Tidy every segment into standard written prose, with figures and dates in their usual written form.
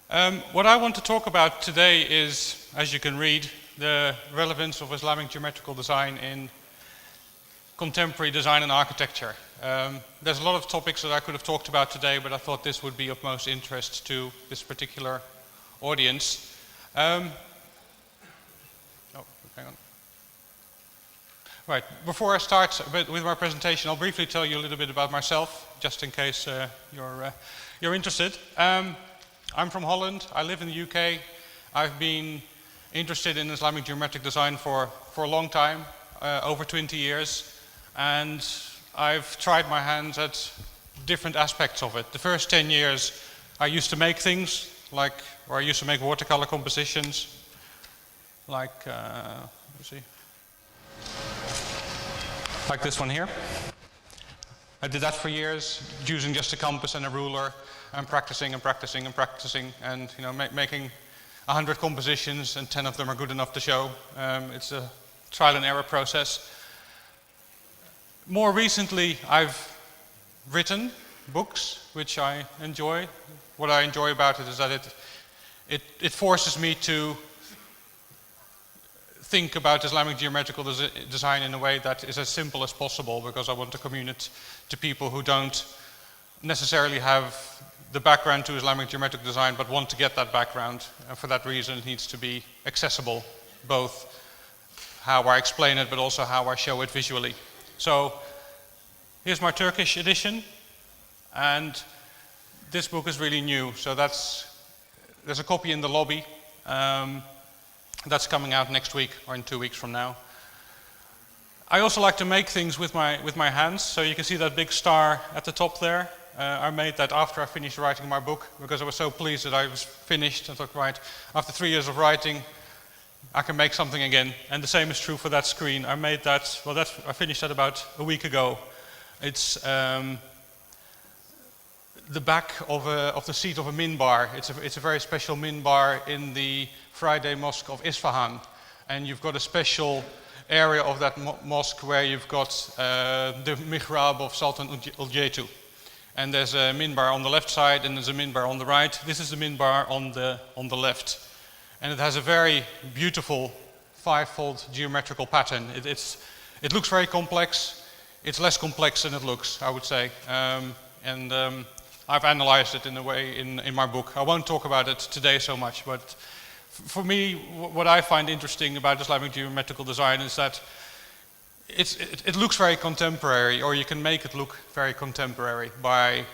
What I want to talk about today is, as you can read, the relevance of Islamic geometrical design in contemporary design and architecture. There's a lot of topics that I could have talked about today, but I thought this would be of most interest to this particular audience. Hang on. Right, before I start with my presentation, I'll briefly tell you a little bit about myself, just in case you're interested. I'm from Holland. I live in the UK. I've been interested in Islamic geometric design for a long time, over 20 years, and I've tried my hands at different aspects of it. The first 10 years I used to make things, I used to make watercolor compositions, like this one here. I did that for years, using just a compass and a ruler, and practicing and practicing and practicing, and making 100 compositions, and 10 of them are good enough to show. It's a trial and error process. More recently, I've written books, which I enjoy. What I enjoy about it is that it forces me to think about Islamic geometrical design in a way that is as simple as possible, because I want to communicate to people who don't necessarily have the background to Islamic geometric design but want to get that background, and for that reason it needs to be accessible, both how I explain it but also how I show it visually. So here's my Turkish edition, and this book is really new, so there's a copy in the lobby. That's coming out next week or in 2 weeks from now. I also like to make things with my hands, so you can see that big star at the top there. I made that after I finished writing my book, because I was so pleased that I was finished. I thought, right, after 3 years of writing, I can make something again. And the same is true for that screen. I made that, I finished that about a week ago. It's the back of the seat of a minbar. It's a very special minbar in the Friday Mosque of Isfahan, and you've got a special area of that mosque where you've got the mihrab of Sultan Uljetu, and there's a minbar on the left side and there's a minbar on the right. This is the minbar on the left, and it has a very beautiful five-fold geometrical pattern. It looks very complex. It's less complex than it looks, I would say, and I've analyzed it in a way in my book. I won't talk about it today so much, but for me, what I find interesting about Islamic geometrical design is that it looks very contemporary, or you can make it look very contemporary by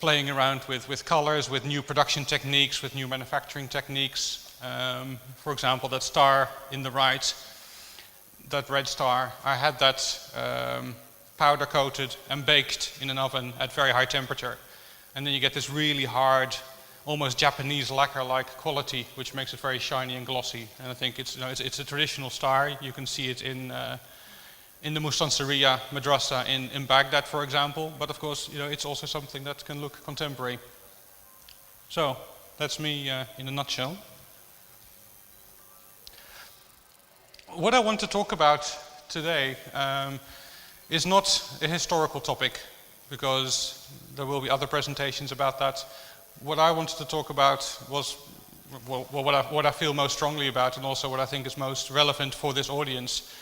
playing around with colors, with new production techniques, with new manufacturing techniques. For example, that star in the right, that red star, I had that powder coated and baked in an oven at very high temperature. And then you get this really hard, almost Japanese lacquer-like quality, which makes it very shiny and glossy. And I think it's a traditional star. You can see it in the Mustansiriya madrasa in Baghdad, for example. But of course, it's also something that can look contemporary. So that's me in a nutshell. What I want to talk about today is not a historical topic, because there will be other presentations about that. What I wanted to talk about was what I feel most strongly about, and also what I think is most relevant for this audience.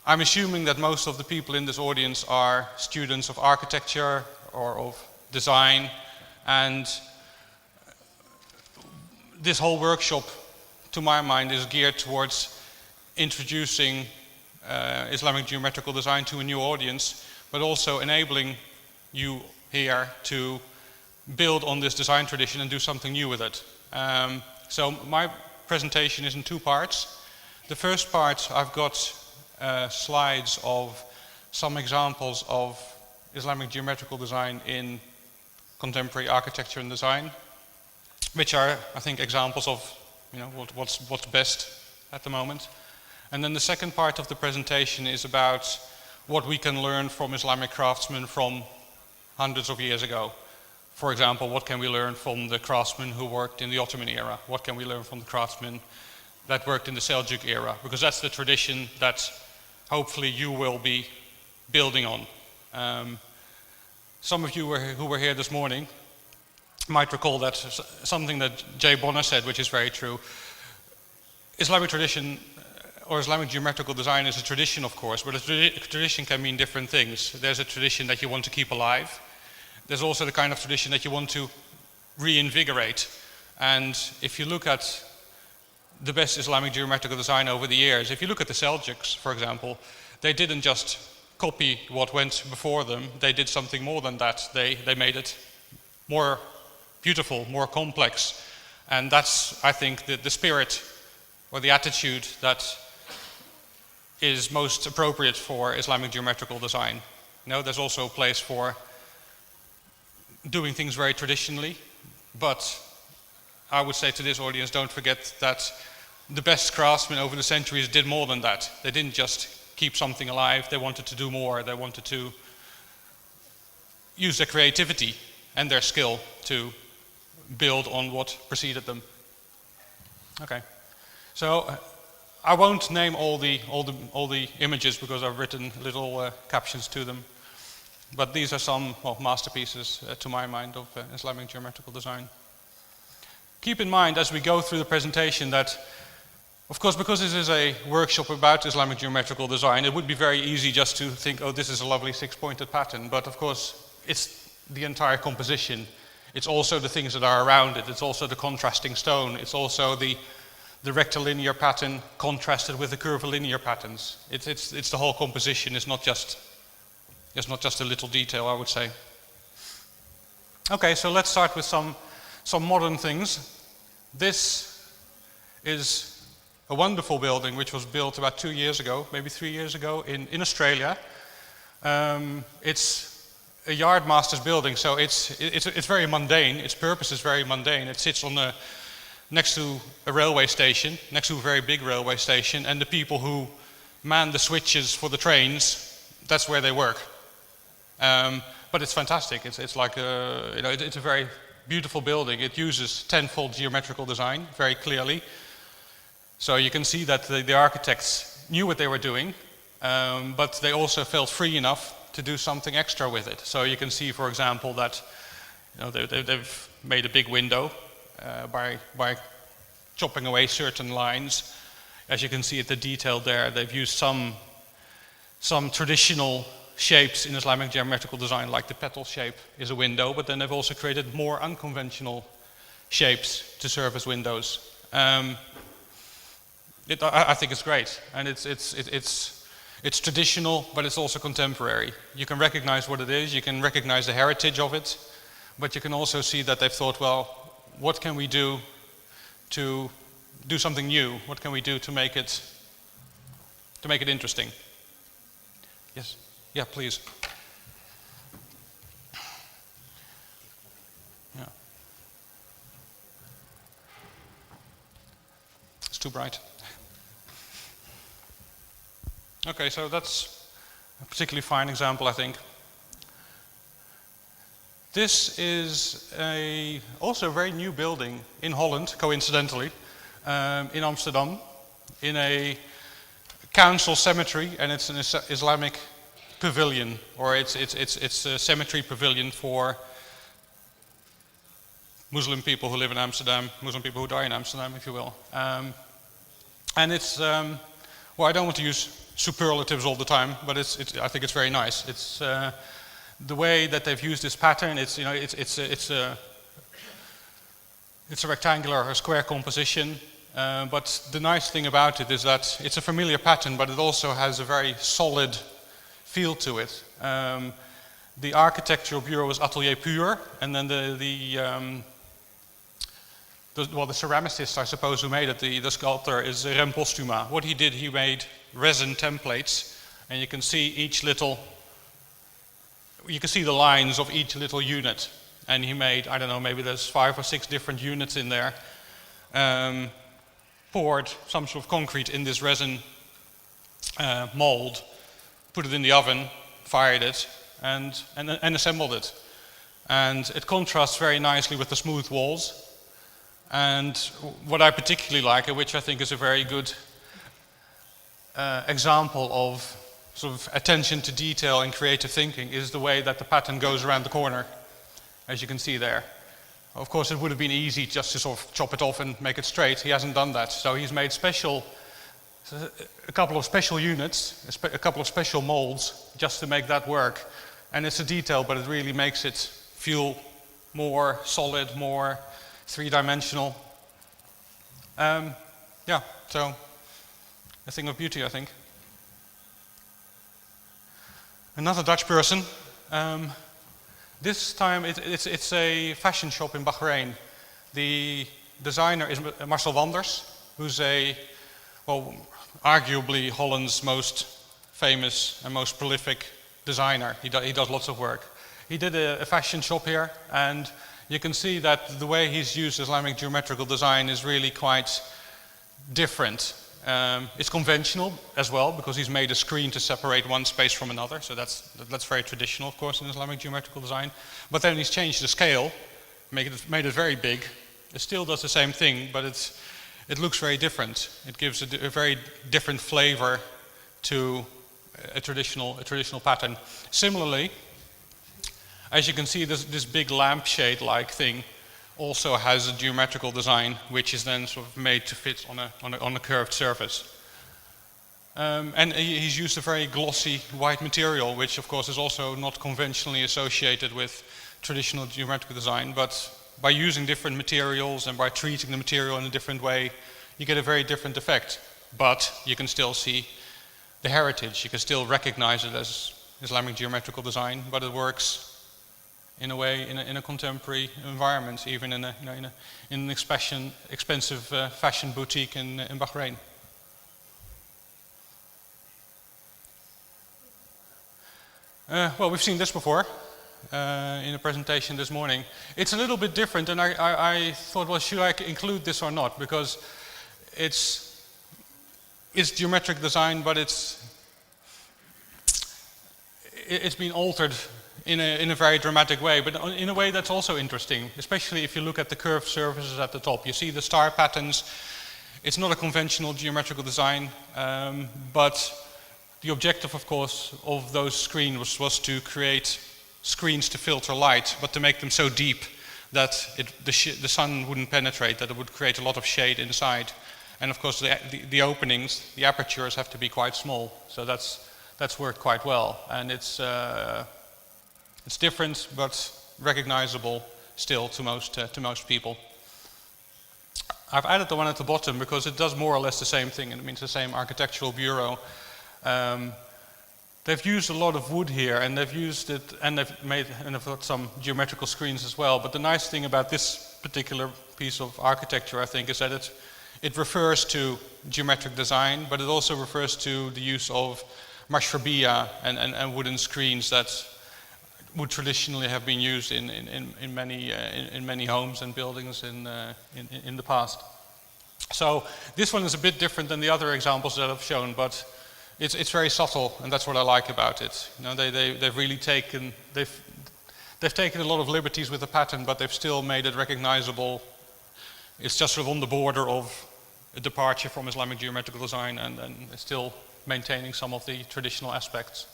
I'm assuming that most of the people in this audience are students of architecture or of design, and this whole workshop, to my mind, is geared towards introducing Islamic geometrical design to a new audience, but also enabling you here to build on this design tradition and do something new with it. So my presentation is in two parts. The first part, I've got slides of some examples of Islamic geometrical design in contemporary architecture and design, which are, I think, examples of what's best at the moment. And then the second part of the presentation is about what we can learn from Islamic craftsmen from hundreds of years ago. For example, what can we learn from the craftsmen who worked in the Ottoman era? What can we learn from the craftsmen that worked in the Seljuk era? Because that's the tradition that hopefully you will be building on. Some of you who were here this morning might recall that something that Jay Bonner said, which is very true. Islamic tradition or Islamic geometrical design is a tradition, of course, but a tradition can mean different things. There's a tradition that you want to keep alive. There's also the kind of tradition that you want to reinvigorate. And if you look at the best Islamic geometrical design over the years, if you look at the Seljuks, for example, they didn't just copy what went before them, they did something more than that. They made it more beautiful, more complex. And that's, I think, the spirit or the attitude that is most appropriate for Islamic geometrical design. You know, there's also a place for doing things very traditionally, but I would say to this audience, don't forget that the best craftsmen over the centuries did more than that. They didn't just keep something alive, they wanted to do more, they wanted to use their creativity and their skill to build on what preceded them. Okay, so I won't name all the images because I've written little captions to them, but these are some masterpieces to my mind of Islamic geometrical design. Keep in mind as we go through the presentation that, of course, because this is a workshop about Islamic geometrical design, it would be very easy just to think, oh, this is a lovely six-pointed pattern, but of course it's the entire composition. It's also the things that are around it. It's also the contrasting stone. It's also the rectilinear pattern contrasted with the curvilinear patterns. It's the whole composition. It's not just a little detail, I would say. Okay, so let's start with some modern things. This is a wonderful building which was built about 2 years ago, maybe 3 years ago in Australia. It's a yardmaster's building, so it's very mundane. Its purpose is very mundane. It sits on next to a railway station, next to a very big railway station, and the people who man the switches for the trains, that's where they work. But it's fantastic. It's like it's a very beautiful building. It uses tenfold geometrical design very clearly. So you can see that the architects knew what they were doing, but they also felt free enough to do something extra with it. So you can see, for example, that they've made a big window by chopping away certain lines. As you can see at the detail there, they've used some traditional shapes in Islamic geometrical design, like the petal shape is a window, but then they've also created more unconventional shapes to serve as windows. I think it's great, and it's traditional, but it's also contemporary. You can recognize what it is, you can recognize the heritage of it, but you can also see that they've thought, well, what can we do to do something new? What can we do to make it interesting? Yes? Yeah, please. Yeah. It's too bright. Okay, so that's a particularly fine example, I think. This is also a very new building in Holland, coincidentally, in Amsterdam, in a council cemetery, and it's an Islamic pavilion, or it's a cemetery pavilion for Muslim people who live in Amsterdam, Muslim people who die in Amsterdam, if you will. And it's, well, I don't want to use superlatives all the time, but I think it's very nice. It's the way that they've used this pattern. It's a rectangular or square composition, but the nice thing about it is that it's a familiar pattern, but it also has a very solid feel to it. The architectural bureau is Atelier Pur, and then the ceramicist, I suppose, who made it, the sculptor, is Rem Postuma. What he did, he made resin templates, and you can see the lines of each little unit. And he made, I don't know, maybe there's 5 or 6 different units in there, poured some sort of concrete in this resin mold, put it in the oven, fired it, and assembled it. And it contrasts very nicely with the smooth walls. And what I particularly like, which I think is a very good example of sort of attention to detail and creative thinking, is the way that the pattern goes around the corner, as you can see there. Of course, it would have been easy just to sort of chop it off and make it straight. He hasn't done that. So he's made a couple of special units, a couple of special molds just to make that work. And it's a detail, but it really makes it feel more solid, more three-dimensional. Yeah, so a thing of beauty, I think. Another Dutch person. This time it's a fashion shop in Bahrain. The designer is Marcel Wanders, who's arguably Holland's most famous and most prolific designer. He does lots of work. He did a fashion shop here, and you can see that the way he's used Islamic geometrical design is really quite different. It's conventional as well, because he's made a screen to separate one space from another, so that's very traditional, of course, in Islamic geometrical design. But then he's changed the scale, made it very big. It still does the same thing, but it looks very different. It gives a very different flavor to a traditional pattern. Similarly, as you can see, this big lampshade-like thing also has a geometrical design, which is then sort of made to fit on a curved surface. And he's used a very glossy white material, which of course is also not conventionally associated with traditional geometrical design, but by using different materials and by treating the material in a different way, you get a very different effect. But you can still see the heritage, you can still recognize it as Islamic geometrical design, but it works in a way, in a contemporary environment, even in an expensive fashion boutique in Bahrain. Well, we've seen this before in a presentation this morning. It's a little bit different, and I thought, well, should I include this or not? Because it's geometric design, but it's been altered in a very dramatic way, but in a way that's also interesting, especially if you look at the curved surfaces at the top. You see the star patterns. It's not a conventional geometrical design, but the objective, of course, of those screens was to create screens to filter light, but to make them so deep that the sun wouldn't penetrate, that it would create a lot of shade inside. And of course, the openings, the apertures have to be quite small, so that's worked quite well. And it's different, but recognizable still to most people. I've added the one at the bottom because it does more or less the same thing, and it means the same architectural bureau. They've used a lot of wood here, and they've used it, and they've got some geometrical screens as well. But the nice thing about this particular piece of architecture, I think, is that it refers to geometric design, but it also refers to the use of mashrabiyya and wooden screens that would traditionally have been used in many homes and buildings in the past. So this one is a bit different than the other examples that I've shown, but it's very subtle, and that's what I like about it. You know, they've really taken a lot of liberties with the pattern, but they've still made it recognizable. It's just sort of on the border of a departure from Islamic geometrical design, and it's still maintaining some of the traditional aspects.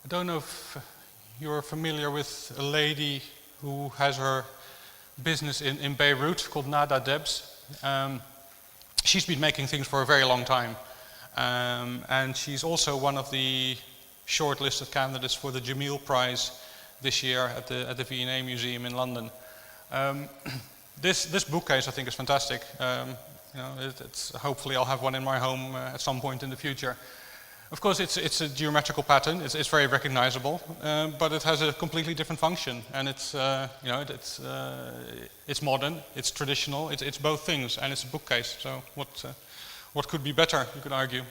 I don't know if you're familiar with a lady who has her business in Beirut called Nada Debs. She's been making things for a very long time, and she's also one of the shortlisted candidates for the Jamil Prize this year at the V&A Museum in London. This bookcase I think is fantastic. Hopefully I'll have one in my home at some point in the future. Of course, it's a geometrical pattern. It's very recognizable, but it has a completely different function, and it's modern, it's traditional, it's both things, and it's a bookcase. So what could be better? You could argue.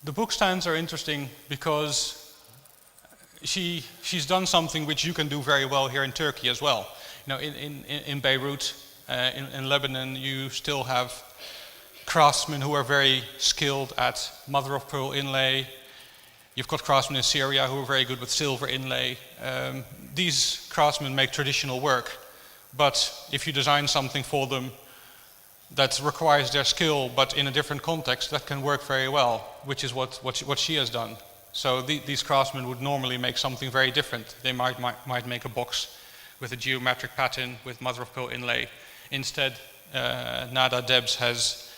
The book stands are interesting because she's done something which you can do very well here in Turkey as well. You know, in Beirut, in Lebanon, you still have craftsmen who are very skilled at mother-of-pearl inlay. You've got craftsmen in Syria who are very good with silver inlay. These craftsmen make traditional work, but if you design something for them that requires their skill, but in a different context, that can work very well, which is what she has done. So these craftsmen would normally make something very different. They might make a box with a geometric pattern with mother of pearl inlay. Instead, Nada Debs has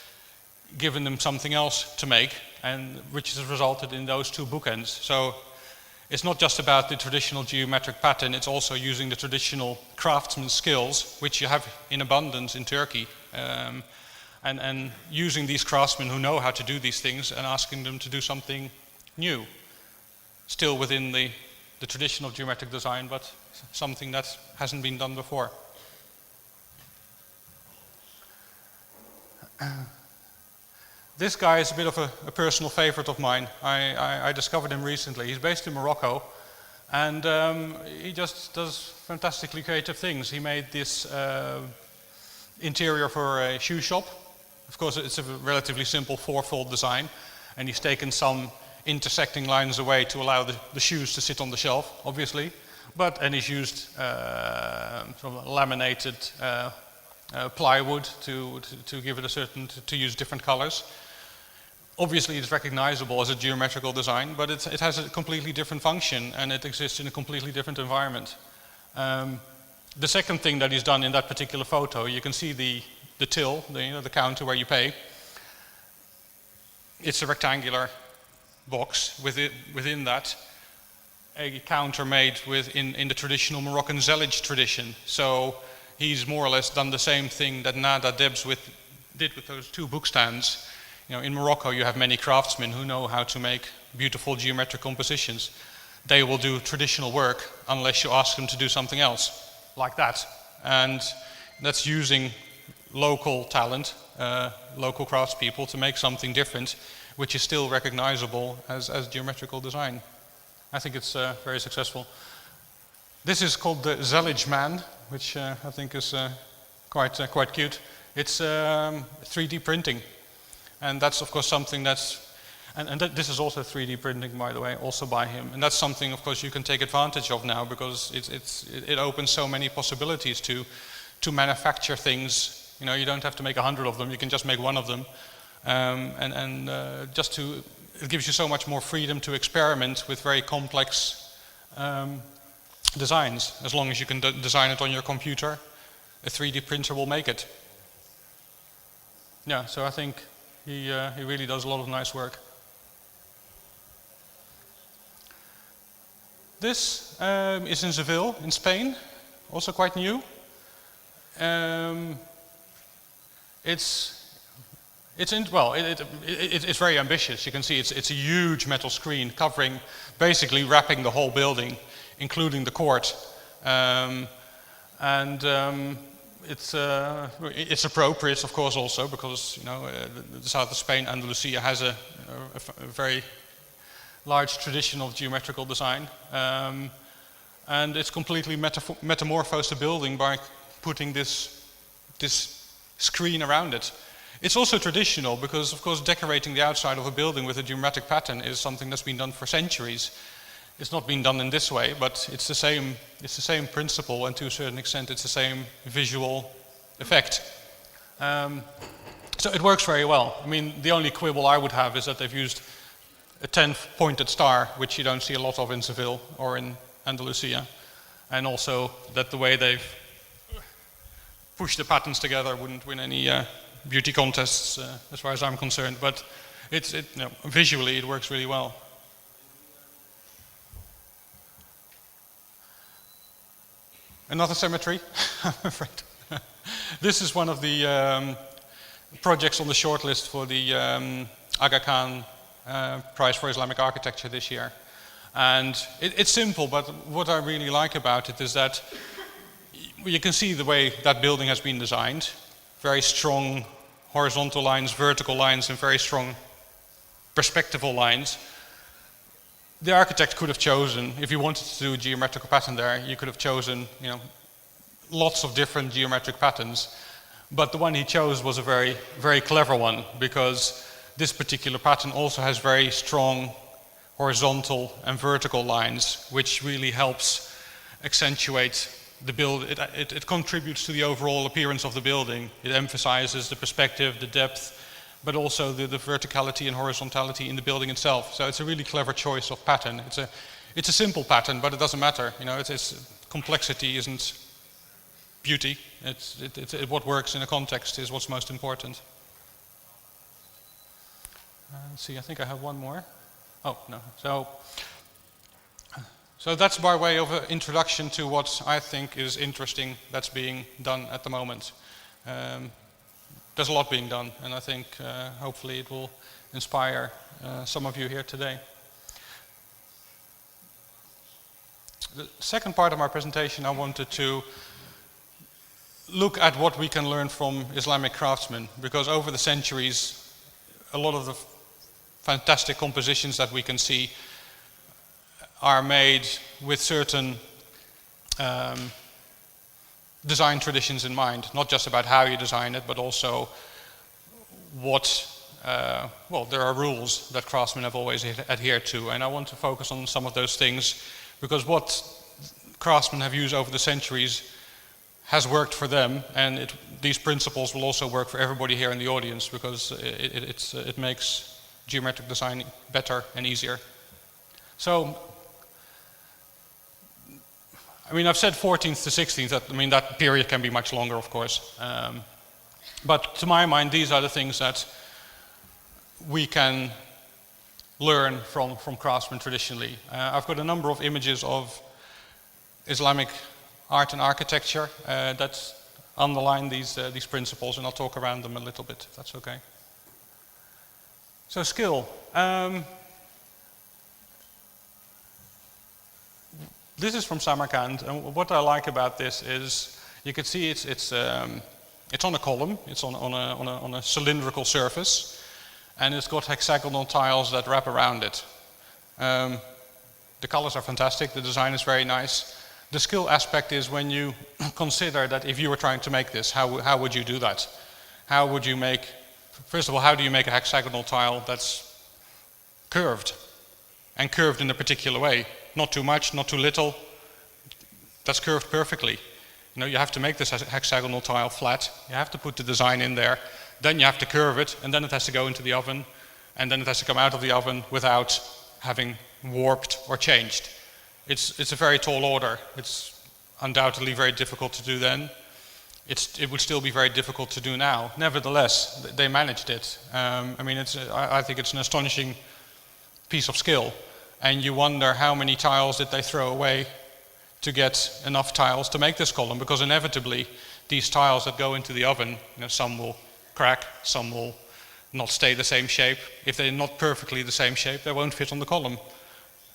given them something else to make, and which has resulted in those two bookends. So it's not just about the traditional geometric pattern, it's also using the traditional craftsman skills, which you have in abundance in Turkey, and using these craftsmen who know how to do these things and asking them to do something new, still within the traditional geometric design, but something that hasn't been done before. This guy is a bit of a personal favorite of mine. I discovered him recently. He's based in Morocco, and he just does fantastically creative things. He made this interior for a shoe shop. Of course, it's a relatively simple four-fold design, and he's taken some intersecting lines away to allow the shoes to sit on the shelf, obviously. And he's used sort of laminated plywood to give it a certain, to use different colors. Obviously it's recognizable as a geometrical design, but it has a completely different function and it exists in a completely different environment. The second thing that he's done in that particular photo, you can see the till, the counter where you pay. It's a rectangular box. Within that, a counter made in the traditional Moroccan zellage tradition. So he's more or less done the same thing that Nada Debs did with those two book stands. In Morocco you have many craftsmen who know how to make beautiful geometric compositions. They will do traditional work unless you ask them to do something else, like that. And that's using local talent, local craftspeople to make something different, which is still recognizable as geometrical design. I think it's very successful. This is called the Zellage Man, which I think is quite cute. It's 3D printing. And that's of course something this is also 3D printing, by the way, also by him. And that's something of course you can take advantage of now, because it opens so many possibilities to manufacture things. You don't have to make 100 of them, you can just make one of them. It gives you so much more freedom to experiment with very complex designs. As long as you can design it on your computer, a 3D printer will make it. Yeah, so I think he really does a lot of nice work. This is in Seville, in Spain, also quite new. It's very ambitious. You can see it's a huge metal screen covering, basically wrapping the whole building, including the court. It's appropriate, of course, also because the south of Spain, Andalusia, has a very large tradition of geometrical design, and it's completely metamorphosed the building by putting this screen around it. It's also traditional because, of course, decorating the outside of a building with a geometric pattern is something that's been done for centuries. It's not been done in this way, but it's the same principle, and to a certain extent it's the same visual effect. So it works very well. I mean, the only quibble I would have is that they've used a 10-pointed star, which you don't see a lot of in Seville or in Andalusia, and also that the way they've pushed the patterns together wouldn't win any beauty contests, as far as I'm concerned, but visually it works really well. Another cemetery, I'm afraid. This is one of the projects on the shortlist for the Aga Khan Prize for Islamic Architecture this year. And it's simple, but what I really like about it is that you can see the way that building has been designed. Very strong horizontal lines, vertical lines, and very strong perspectival lines. The architect could have chosen, if you wanted to do a geometrical pattern there, you could have chosen, lots of different geometric patterns. But the one he chose was a very, very clever one, because this particular pattern also has very strong horizontal and vertical lines, which really helps accentuate the build. It contributes to the overall appearance of the building. It emphasizes the perspective, the depth, but also the verticality and horizontality in the building itself. So it's a really clever choice of pattern. It's a simple pattern, but it doesn't matter. You know, complexity isn't beauty. What works in a context is what's most important. Let's see, I think I have one more. Oh, no. So that's by way of an introduction to what I think is interesting that's being done at the moment. There's a lot being done, and I think hopefully it will inspire some of you here today. The second part of my presentation, I wanted to look at what we can learn from Islamic craftsmen, because over the centuries, a lot of the fantastic compositions that we can see are made with certain design traditions in mind, not just about how you design it, but also what, there are rules that craftsmen have always adhered to, and I want to focus on some of those things, because what craftsmen have used over the centuries has worked for them, and these principles will also work for everybody here in the audience, because it makes geometric design better and easier. So, I mean, I've said 14th to 16th, that period can be much longer, of course. But to my mind, these are the things that we can learn from craftsmen traditionally. I've got a number of images of Islamic art and architecture that underline these principles, and I'll talk around them a little bit, if that's okay. So skill. This is from Samarkand, and what I like about this is you can see it's on a column, it's on a cylindrical surface, and it's got hexagonal tiles that wrap around it. The colors are fantastic, the design is very nice. The skill aspect is when you consider that if you were trying to make this, how would you do that? How would you make, first of all, how do you make a hexagonal tile that's curved, and curved in a particular way? Not too much, not too little. That's curved perfectly. You know, you have to make this hexagonal tile flat. You have to put the design in there. Then you have to curve it, and then it has to go into the oven, and then it has to come out of the oven without having warped or changed. It's a very tall order. It's undoubtedly very difficult to do then. It would still be very difficult to do now. Nevertheless, they managed it. I think it's an astonishing piece of skill. And you wonder how many tiles did they throw away to get enough tiles to make this column, because inevitably these tiles that go into the oven, some will crack, some will not stay the same shape. If they're not perfectly the same shape, they won't fit on the column.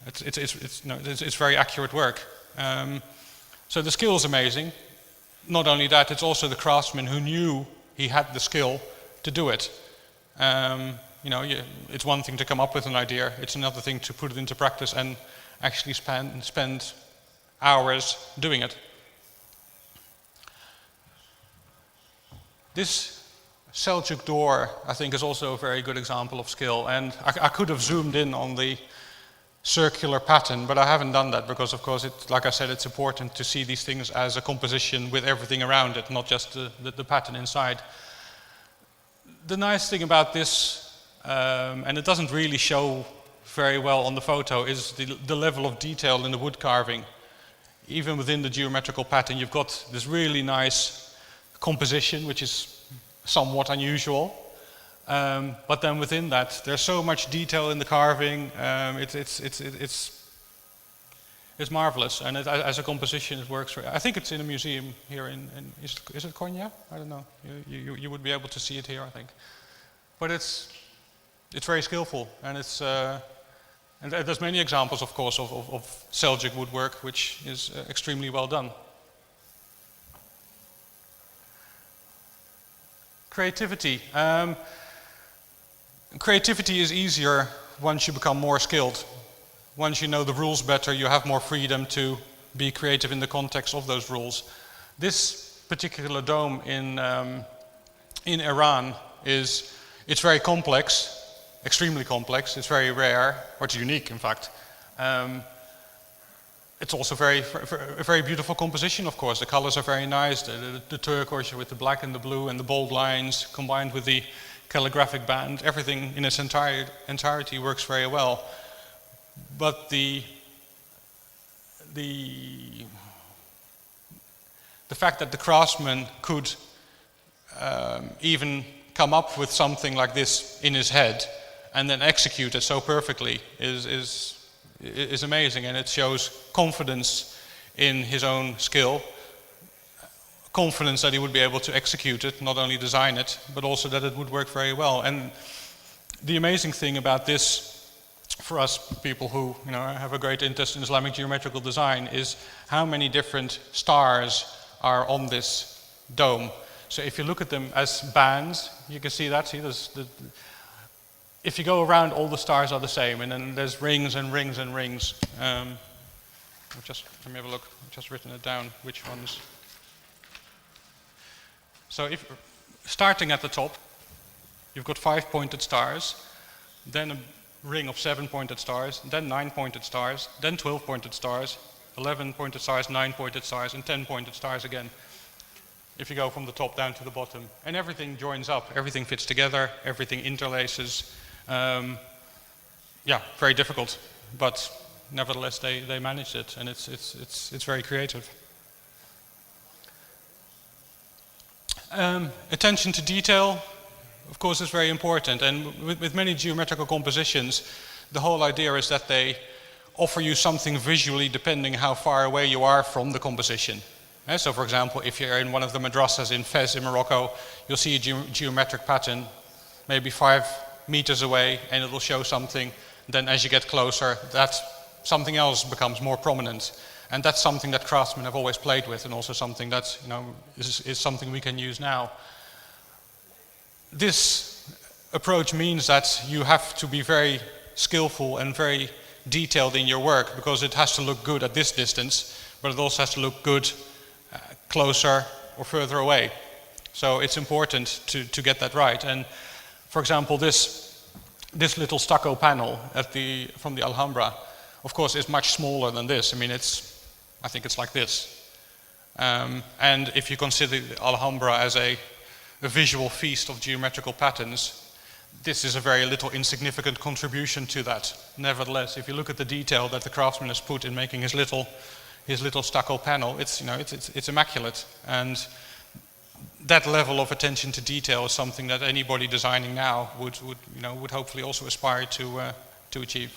It's very accurate work. So the skill is amazing. Not only that, it's also the craftsman who knew he had the skill to do it. It's one thing to come up with an idea, it's another thing to put it into practice and actually spend hours doing it. This Seljuk door, I think, is also a very good example of skill, and I could have zoomed in on the circular pattern, but I haven't done that because, of course, like I said, it's important to see these things as a composition with everything around it, not just the pattern inside. The nice thing about this, and it doesn't really show very well on the photo, is the level of detail in the wood carving. Even within the geometrical pattern, you've got this really nice composition, which is somewhat unusual. But then within that, there's so much detail in the carving. It's marvelous, and as a composition, it works. I think it's in a museum here in is it Konya? I don't know. You would be able to see it here, I think. But it's very skillful, and and there's many examples, of course, of Seljuk woodwork, which is extremely well done. Creativity. Creativity is easier once you become more skilled. Once you know the rules better, you have more freedom to be creative in the context of those rules. This particular dome in Iran it's very complex, extremely complex. It's very rare, or it's unique, in fact. It's also a very beautiful composition, of course. The colors are very nice. The turquoise with the black and the blue and the bold lines combined with the calligraphic band, everything in its entirety works very well. But the fact that the craftsman could even come up with something like this in his head and then execute it so perfectly is amazing, and it shows confidence in his own skill, confidence that he would be able to execute it, not only design it, but also that it would work very well. And the amazing thing about this, for us people who have a great interest in Islamic geometrical design, is how many different stars are on this dome. So if you look at them as bands, you can see that. If you go around, all the stars are the same, and then there's rings and rings and rings. Let me have a look. I've just written it down, which ones. So if starting at the top, you've got 5 pointed stars, then a ring of 7 pointed stars, then 9 pointed stars, then 12 pointed stars, 11 pointed stars, 9 pointed stars, and 10 pointed stars again. If you go from the top down to the bottom, and everything joins up, everything fits together, everything interlaces. Very difficult, but nevertheless they managed it, and it's very creative. Attention to detail, of course, is very important, and with many geometrical compositions, the whole idea is that they offer you something visually depending how far away you are from the composition. So for example, if you're in one of the madrasas in Fez in Morocco, you'll see a geometric pattern maybe 5 meters away, and it will show something. Then as you get closer, that something else becomes more prominent. And that's something that craftsmen have always played with, and also something that is something we can use now. This approach means that you have to be very skillful and very detailed in your work, because it has to look good at this distance, but it also has to look good closer or further away. So it's important to get that right. And for example, this little stucco panel from the Alhambra, of course, is much smaller than this. I mean, I think it's like this. And if you consider the Alhambra as a visual feast of geometrical patterns, this is a very little insignificant contribution to that. Nevertheless, if you look at the detail that the craftsman has put in making his little stucco panel, it's immaculate. And that level of attention to detail is something that anybody designing now would hopefully also aspire to achieve.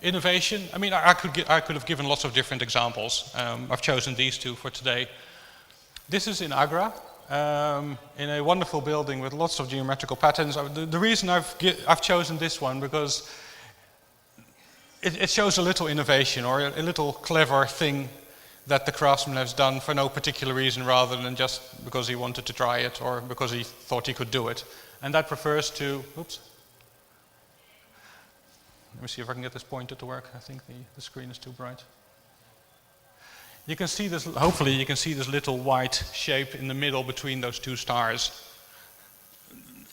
Innovation. I mean, I could have given lots of different examples. I've chosen these two for today. This is in Agra, in a wonderful building with lots of geometrical patterns. The reason I've chosen this one because it shows a little innovation, or a little clever thing that the craftsman has done for no particular reason, rather than just because he wanted to try it or because he thought he could do it. And that refers to, oops. Let me see if I can get this pointer to work. I think the screen is too bright. You can see this, hopefully you can see this little white shape in the middle between those two stars.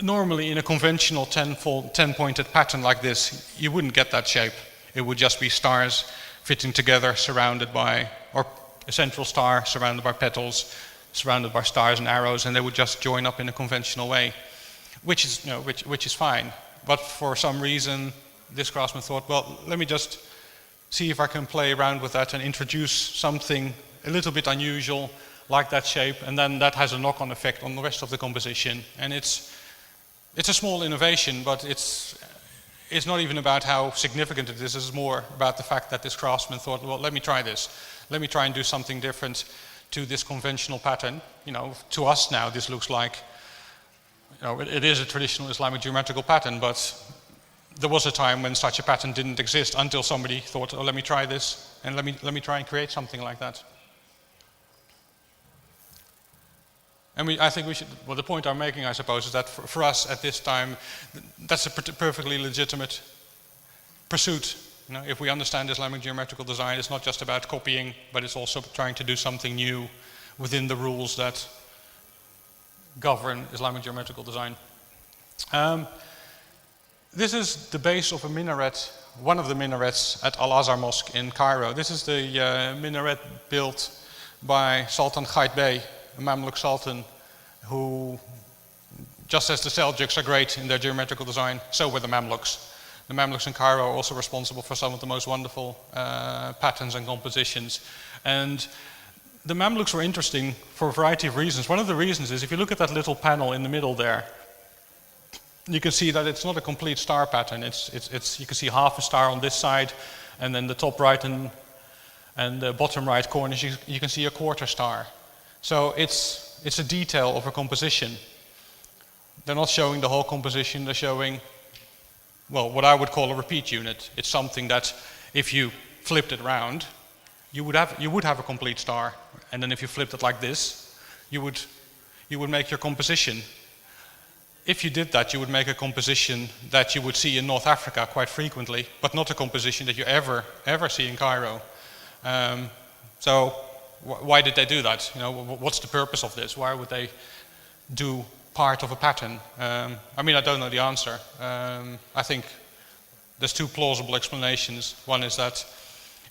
Normally in a conventional 10-pointed pattern like this, you wouldn't get that shape. It would just be stars fitting together, surrounded by, or a central star surrounded by petals, surrounded by stars and arrows, and they would just join up in a conventional way, which is fine. But for some reason, this craftsman thought, well, let me just see if I can play around with that and introduce something a little bit unusual, like that shape, and then that has a knock-on effect on the rest of the composition. And it's a small innovation, but it's not even about how significant it is. It's more about the fact that this craftsman thought, well, let me try this. Let me try and do something different to this conventional pattern. To us now, this looks like, it is a traditional Islamic geometrical pattern, but there was a time when such a pattern didn't exist until somebody thought, oh, let me try this, and let me try and create something like that. And I think we should, well, the point I'm making, I suppose, is that for us at this time, that's a perfectly legitimate pursuit. If we understand Islamic geometrical design, it's not just about copying, but it's also trying to do something new within the rules that govern Islamic geometrical design. This is the base of a minaret, one of the minarets at Al-Azhar Mosque in Cairo. This is the minaret built by Sultan Qaitbay a Mamluk Sultan who, just as the Seljuks are great in their geometrical design, so were the Mamluks. The Mamluks in Cairo are also responsible for some of the most wonderful patterns and compositions. And the Mamluks were interesting for a variety of reasons. One of the reasons is if you look at that little panel in the middle there, you can see that it's not a complete star pattern. You can see half a star on this side, and then the top right and the bottom right corners, you can see a quarter star. So it's a detail of a composition. They're not showing the whole composition, they're showing, well, what I would call a repeat unit. It's something that if you flipped it around, you would have a complete star. And then if you flipped it like this, you would make your composition. If you did that, you would make a composition that you would see in North Africa quite frequently, but not a composition that you ever see in Cairo. So why did they do that? You know, what's the purpose of this? Why would they do part of a pattern? I mean, I don't know the answer. I think there's two plausible explanations. One is that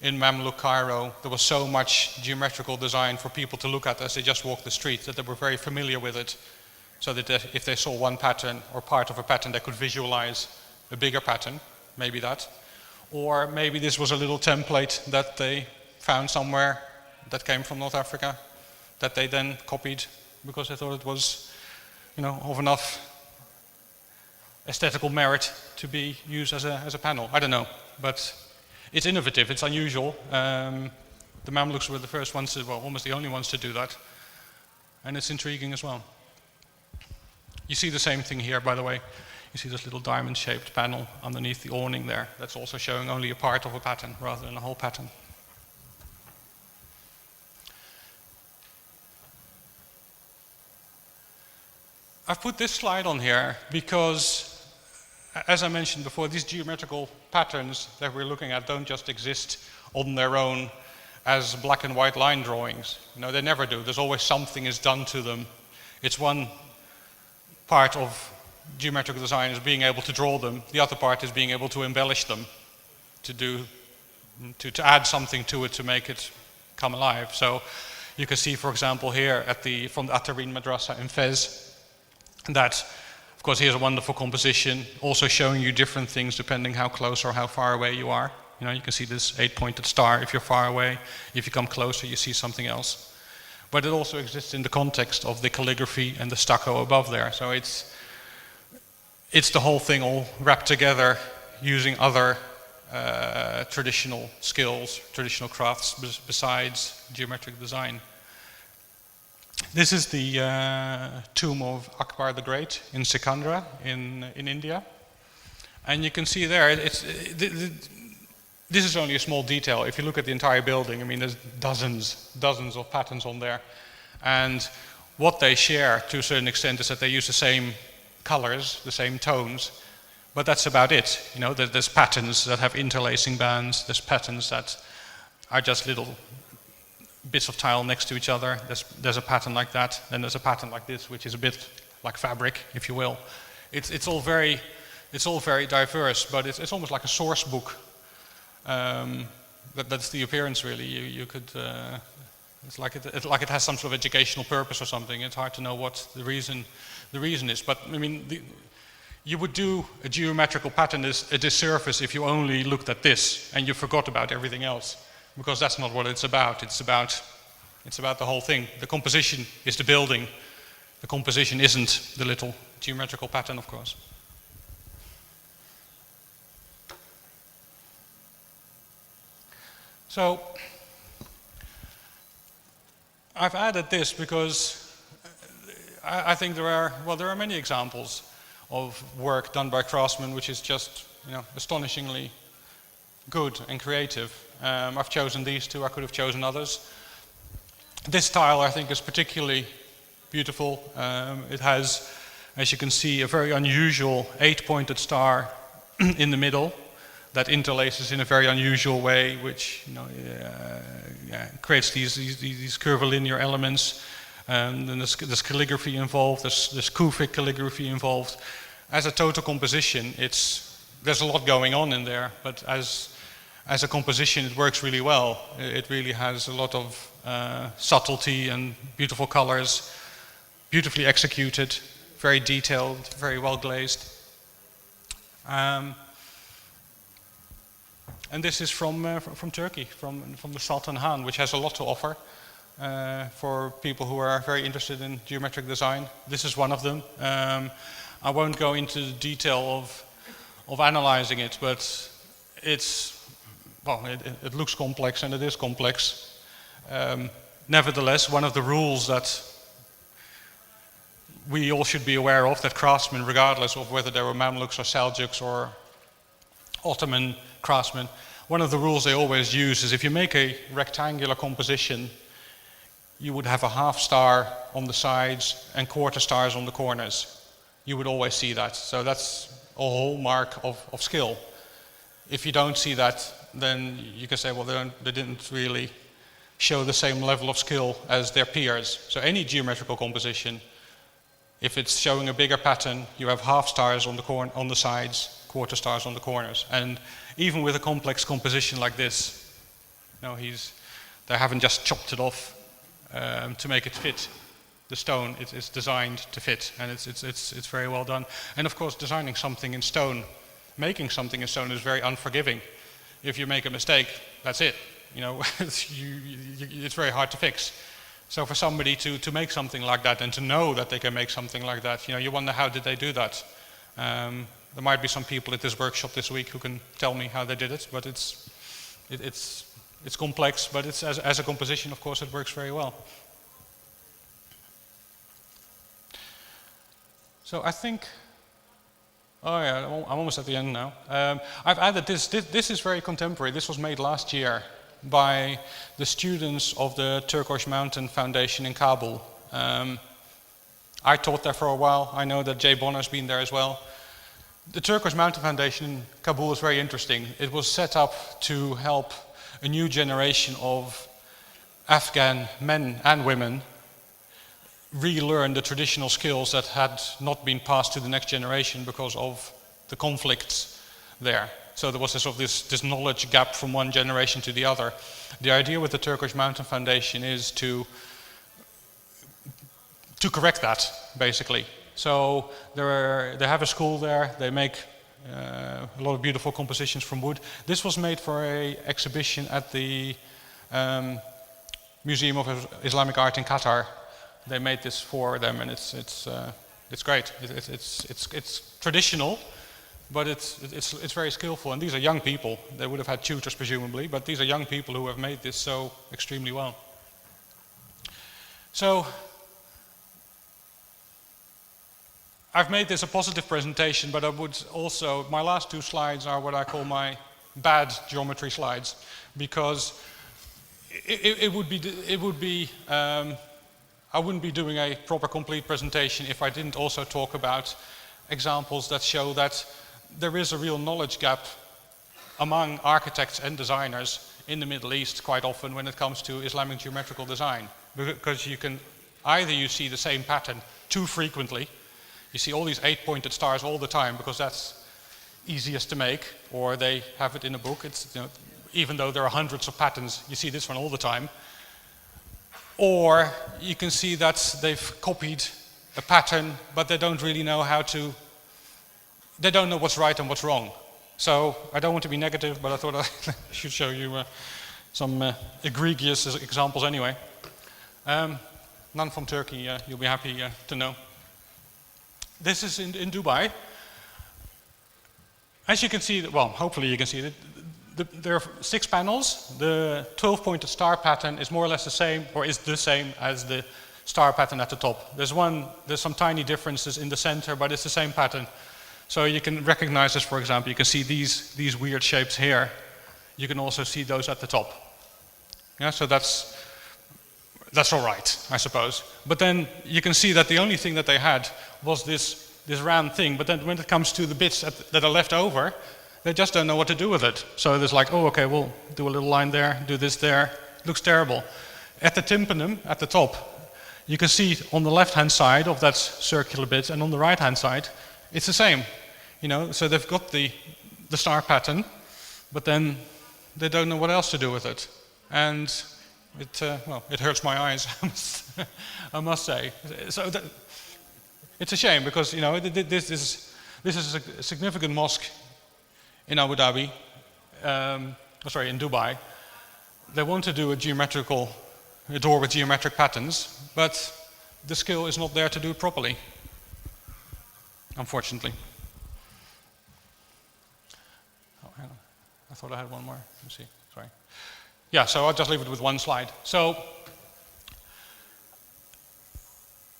in Mamluk Cairo, there was so much geometrical design for people to look at as they just walked the street that they were very familiar with it. So that if they saw one pattern or part of a pattern, they could visualize a bigger pattern, maybe that. Or maybe this was a little template that they found somewhere that came from North Africa, that they then copied because they thought it was, you know, of enough aesthetical merit to be used as a panel. I don't know, but it's innovative, it's unusual. The Mamluks were the first ones to, well, almost the only ones to do that. And it's intriguing as well. You see the same thing here, by the way. You see this little diamond-shaped panel underneath the awning there. That's also showing only a part of a pattern rather than a whole pattern. I've put this slide on here because, as I mentioned before, these geometrical patterns that we're looking at don't just exist on their own as black and white line drawings. You know, they never do. There's always something is done to them. It's one part of geometrical design is being able to draw them. The other part is being able to embellish them, to add something to it to make it come alive. So you can see, for example, here from the Atarin Madrasa in Fez, that, of course, here's a wonderful composition, also showing you different things depending how close or how far away you are. You know, you can see this 8-pointed star if you're far away. If you come closer, you see something else. But it also exists in the context of the calligraphy and the stucco above there. So it's the whole thing all wrapped together using other traditional skills, traditional crafts besides geometric design. This is the tomb of Akbar the Great in Sikandra in India. And you can see there, this is only a small detail. If you look at the entire building, I mean, there's dozens of patterns on there. And what they share to a certain extent is that they use the same colors, the same tones, but that's about it. You know, there's patterns that have interlacing bands, there's patterns that are just little bits of tile next to each other. There's a pattern like that, then there's a pattern like this, which is a bit like fabric, if you will. It's all very diverse, but it's almost like a source book. That's the appearance, really. You could, it's like it has some sort of educational purpose or something. It's hard to know what the reason is. But I mean, you would do a geometrical pattern as a disservice if you only looked at this and you forgot about everything else, because that's not what it's about. It's about the whole thing. The composition is the building. The composition isn't the little geometrical pattern, of course. So I've added this because I think there are many examples of work done by craftsmen which is just, you know, astonishingly good and creative. I've chosen these two. I could have chosen others. This tile, I think, is particularly beautiful. It has, as you can see, a very unusual 8-pointed star in the middle that interlaces in a very unusual way, which, you know, creates these curvilinear elements. And then there's calligraphy involved. There's Kufic calligraphy involved. As a total composition, there's a lot going on in there. But as as a composition, it works really well. It really has a lot of subtlety and beautiful colors, beautifully executed, very detailed, very well glazed. And this is from Turkey, from the Sultan Han, which has a lot to offer for people who are very interested in geometric design. This is one of them. I won't go into the detail of analyzing it, but it looks complex, and it is complex. Nevertheless, one of the rules that we all should be aware of, that craftsmen, regardless of whether they were Mamluks or Seljuks or Ottoman craftsmen, one of the rules they always use is if you make a rectangular composition, you would have a half star on the sides and quarter stars on the corners. You would always see that. So that's a hallmark of skill. If you don't see that, then you can say, well, they didn't really show the same level of skill as their peers. So any geometrical composition, if it's showing a bigger pattern, you have half stars on the sides, quarter stars on the corners. And even with a complex composition like this, they haven't just chopped it off to make it fit the stone. It's designed to fit, and it's very well done. And of course, designing something in stone, making something in stone is very unforgiving. If you make a mistake, that's it. It's very hard to fix. So for somebody to make something like that and to know that they can make something like that, you wonder, how did they do that? There might be some people at this workshop this week who can tell me how they did it, but it's complex, but it's as a composition, of course, it works very well. So I think, I'm almost at the end now. I've added this. This is very contemporary. This was made last year by the students of the Turkish Mountain Foundation in Kabul. I taught there for a while. I know that Jay Bonner's been there as well. The Turkish Mountain Foundation in Kabul is very interesting. It was set up to help a new generation of Afghan men and women relearn the traditional skills that had not been passed to the next generation because of the conflicts there. So there was this knowledge gap from one generation to the other. The idea with the Turkish Mountain Foundation is to correct that, basically. So they have a school there. They make a lot of beautiful compositions from wood. This was made for an exhibition at the Museum of Islamic Art in Qatar. They made this for them, and it's great. It's traditional, but it's very skillful. And these are young people. They would have had tutors presumably, but these are young people who have made this so extremely well. So I've made this a positive presentation, but I would also, my last two slides are what I call my bad geometry slides, because it would be I wouldn't be doing a proper complete presentation if I didn't also talk about examples that show that there is a real knowledge gap among architects and designers in the Middle East quite often when it comes to Islamic geometrical design, because you see the same pattern too frequently. You see all these 8-pointed stars all the time because that's easiest to make, or they have it in a book. Even though there are hundreds of patterns, you see this one all the time. Or you can see that they've copied a pattern, but they don't really know they don't know what's right and what's wrong. So I don't want to be negative, but I thought I should show you some egregious examples anyway. None from Turkey, you'll be happy to know. This is in Dubai. As you can see, well, hopefully you can see it. There are 6 panels. The 12-pointed star pattern is more or less the same, or is the same as the star pattern at the top. There's some tiny differences in the center, but it's the same pattern. So you can recognize this, for example. You can see these weird shapes here. You can also see those at the top. Yeah, so that's all right, I suppose. But then you can see that the only thing that they had was this round thing. But then when it comes to the bits that are left over, they just don't know what to do with it. So there's like, oh, okay, we'll do a little line there, do this there. It looks terrible. At the tympanum, at the top, you can see on the left-hand side of that circular bit, and on the right-hand side, it's the same. So they've got the star pattern, but then they don't know what else to do with it. And it hurts my eyes, I must say. So it's a shame because this is a significant mosque in Abu Dhabi, in Dubai. They want to do a door with geometric patterns, but the skill is not there to do it properly, unfortunately. Oh, hang on. I thought I had one more. Let me see. Sorry. Yeah, so I'll just leave it with one slide. So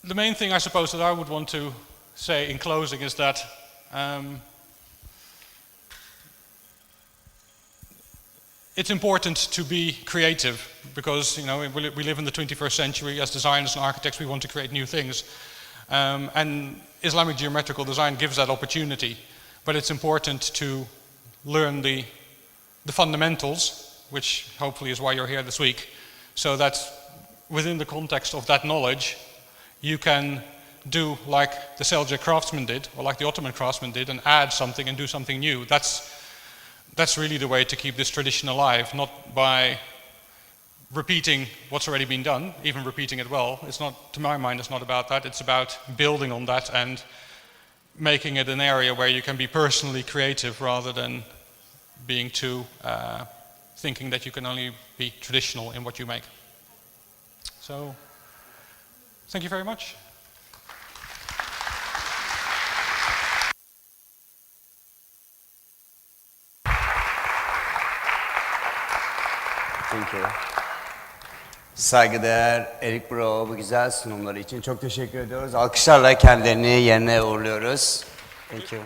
the main thing I suppose that I would want to say in closing is that it's important to be creative because we live in the 21st century. As designers and architects, we want to create new things, and Islamic geometrical design gives that opportunity. But it's important to learn the fundamentals, which hopefully is why you're here this week, so that within the context of that knowledge, you can do like the Seljuk craftsmen did, or like the Ottoman craftsmen did, and add something and do something new. That's really the way to keep this tradition alive, not by repeating what's already been done, even repeating it well. It's not, to my mind, it's not about that. It's about building on that and making it an area where you can be personally creative rather than being too thinking that you can only be traditional in what you make. So, thank you very much. Thank you. Saygıdeğer Erik Bro bu güzel sunumları için çok teşekkür ediyoruz. Alkışlarla kendilerini yerine uğurluyoruz. Thank you.